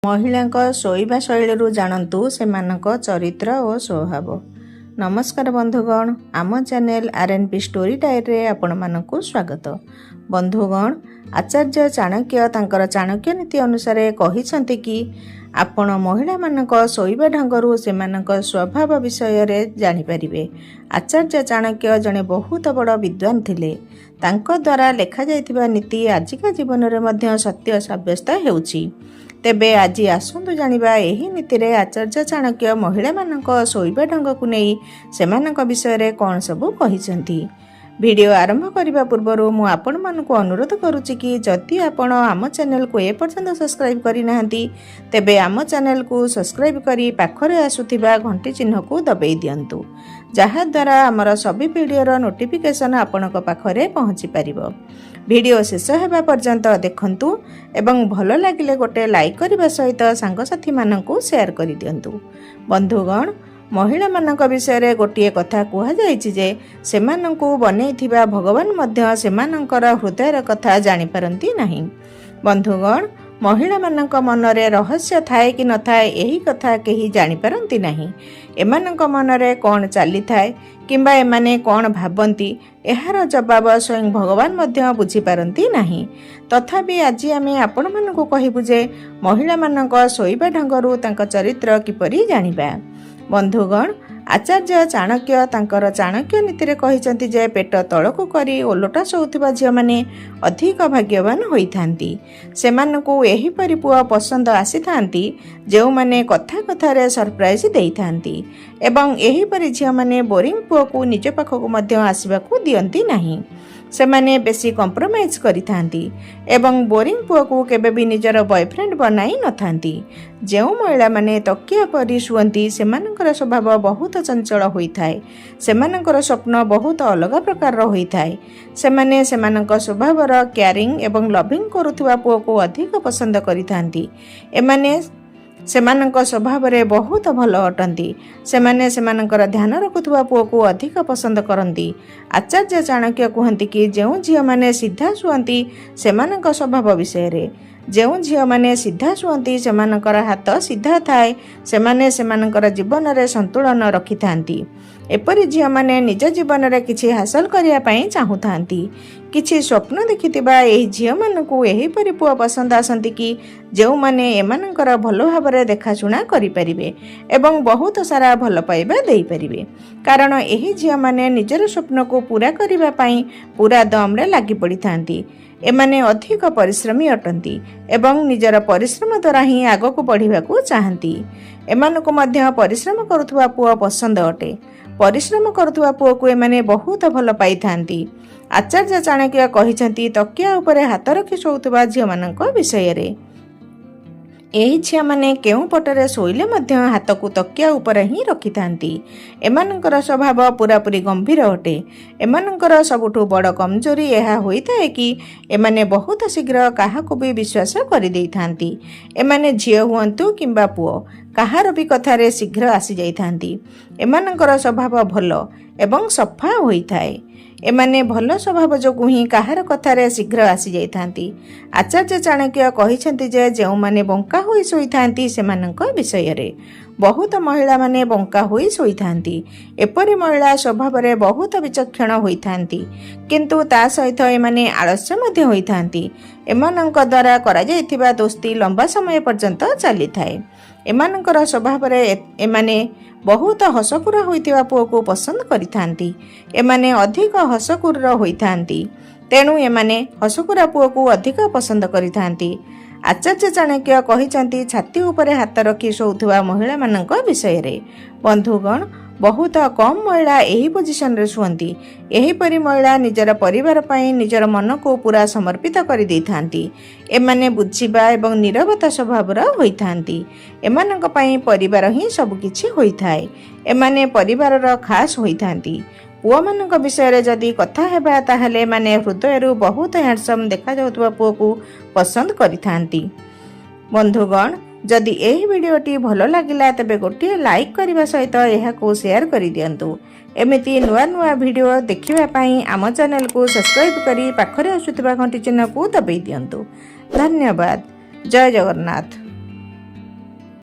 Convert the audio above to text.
महिलांक शोइबा शैली जानतु सेमानक चरित्र और स्वभाव। नमस्कार बंधुगण, आम चैनल आरएनपी स्टोरी डायरी रे आपण मानकु स्वागत। बंधुगण, आचार्य चाणक्य तांकर चाणक्य नीति अनुसार कहिसंती कि आपण महिला मानक शोइबा ढंगरू सेमानक स्वभाव विषय रे जानि परिबे। आचार्य चाणक्य जने बहुत बड़ विद्वान थिले। तांको द्वारा लेखा जाइतिबा नीति आजिका जीवन रे मध्य सत्य साब्यस्त हेउछि। तेबे आज आसंतु जानिबा एही नीति रे आचार्य चाणक्य महिला मानक शोइबा ढंग को नहीं सेमानक विषय रे कोन सबु कहिसंती। वीडियो आरंभ करने पूर्व मु आपण मानकु अनुरोध करुच्ची कि जदि आपण आम चैनल को ए पर्यंत सब्सक्राइब करि नाहंती तेबे आम चैनल को सब्सक्राइब करी पाखरे आसुथिबा घंटी चिन्ह को दबाई दियंतु, जहा द्वारा आमर सभी वीडियोर नोटिफिकेशन आपणक पाखरे पहुंची परिबो। वीडियो शेष हेबा पर्यंत देखंतु एवं भल लागिले गोटे लाइक करबा सहित सांगसाथी मानकु शेयर करि दियंतु। बंधुगण, महिला मानक विषय रे गोटिए कथा कुहा जायछि जे सेमानंकु बनेइथिबा भगवान मध्य सेमानंकर हृदयर कथा जानि पारंती नाही। बंधुगण, महिला मानक मनरे रहस्य थाए कि न थाए एही कथा केही जानि पारंती नाही। एमानक मनरे कोन चाली थाए किंबा एमाने कोन भाबंती एहार जवाब स्वयं भगवान मध्य बुझी पारंती नाही। तथापि आज आमे आपण मानकु कहिबु जे महिला मानक शोइबा ढंगरू तांक चरित्र किपरि जानिबा। बंधुगण, आचार्य चाणक्य तांकर चाणक्य नीति रे कहिसंती जे पेट तळकु करी ओलोटा शोउथिबा झियो माने अधिक भाग्यवान होइथांती। सेमानकु एही परि पुआ पसंद आसीथांती जेउ माने कथा कथा रे सरप्राइज देइथांती एवं एही परि झियो माने बोरिंग पुआ को निज पाखकु मध्य आसीबाकु दियंती नाही। सेमाने बेसी कॉम्प्रोमाइज करिथांती एवं बोरिंग पुआ को केबे भी निजर बॉयफ्रेंड बनाई नथांती। जेउ महिला माने तकिया परि शुअंती सेमानकर स्वभाव बहुत चंचल होइथाय। सेमानकर स्वप्न बहुत अलग प्रकार होइथाय। सेमाने सेमानक स्वभावर केयरिंग एवं लविंग करुथुवा पुआ को अधिक पसंद करिथांती। एमाने सेमानक स्वभाव रे बहुत भल अटंती। सेमाने सेमानकर ध्यान रखुथुवा पुआ को अधिक पसंद करंती। आचार्य चाणक्य कहंती कि जेउ झियो माने सीधा शुअंती सेमानक स्वभाव विषय रे जेउ झियो माने सीधा शुअंती सेमानकर हाथ सीधा थाए सेमाने सेमानकर जीवन रे संतुलन रखिथांती। एपरि झियो माने निज जीवन रे किछि हासिल करिया पई चाहुथांती। किछि स्वप्न देखिथिबा एही झियो मानकु एही परि पुआ पसंद आसंती कि जेउ माने एमानकर भलो भाबरे देखाशुणा करि परिबे एवं बहुत सारा भल पाइबा देई परिबे। कारण एही झियो माने निजर स्वप्न को पूरा करिबा पई पूरा दम रे लागि पड़िथांती। एमाने अधिक परिश्रमी अटंती एवं निजर परिश्रम द्वारा ही आगको बढ़िबाकू चाहंती। एमानकु मध्य परिश्रम करुथुवा पुआ पसंद अटे। परिश्रम करुथुवा पुआ को एमाने बहुत भल पाइथांती। आचार्य चाणक्य कहिसंती तकिया उपरे हाथ रखि शोउथुवा झियो मानक विषय रे एही झियो माने केउ पटरे शोइले मध्य हाथ को तकिया उपरे ही रखिथांती। एमानकर स्वभाव पूरापूरी गंभीर अटे। एमानकर सबुठु बड़ कमजोरी एहा होइथाय कि एमाने बहुत शीघ्र काहाकु भी विश्वास करि देइथांती। एमाने झियो हुअंतु किंबा पुओ काहार भी कथारे शीघ्र आसी जाइथांती। एमानकर स्वभाव भल एवं सफा होइथाय। एमाने भल स्वभाव जोगु ही काहार कथारे शीघ्र आसी जाइथांती। आचार्य चाणक्य कहिसंती जे जेउ माने बंका होई सोइथांती सेमानक विषय रे बहुत महिला माने बंका होई सोइथांती। एपरि महिला स्वभाव रे बहुत विचक्षण होइथांती किंतु ता सहित एमाने आलस्य मध्ये होइथांती। एमानक द्वारा करा जाइथिबा दोस्ती लंबा समय पर्यंत चली थाए। एमानकर स्वभाव रे एमाने बहुत हसकुर होइथिबा पुओ को पसंद करिथांती। एमाने अधिक हसकुर होइथांती तेणु एमाने हसकुरा पुओ को अधिक पसंद करिथांती। आचार्य चाणक्य कहिसंती छाती उपरे हाथ रखि शोउथुवा महिला मानक विषय रे। बंधुगण, बहुत कम महिला एही पोजिशन रे शुअंती। एही परि महिला निजर परिवार पई निजर मन को पूरा समर्पित करि देइथांती। एमाने बुझिबा एवं नीरवता स्वभावर होइथांती। एमानक पई परिवार ही सब किछि होइथाय। एमाने परिवारर खास होइथांती। पुआ मानक विषय रे जदि कथा हेबा ताहले माने हृदयरु बहुत हैंडसम देखा जाउतबा पुआ को पसंद करिथांती। बंधुगण, जदि एही वीडियोटी भल लागिला तेबे गोटे लाइक करबा सहित एहा को शेयर करि दियंतु। एमिति नुआ नुआ वीडियो देखिबा पई आम चैनल को सब्सक्राइब करी पाखरे आसुथिबा घंटी चिन्ह को दबाई दियंतु। धन्यवाद। जय जगन्नाथ।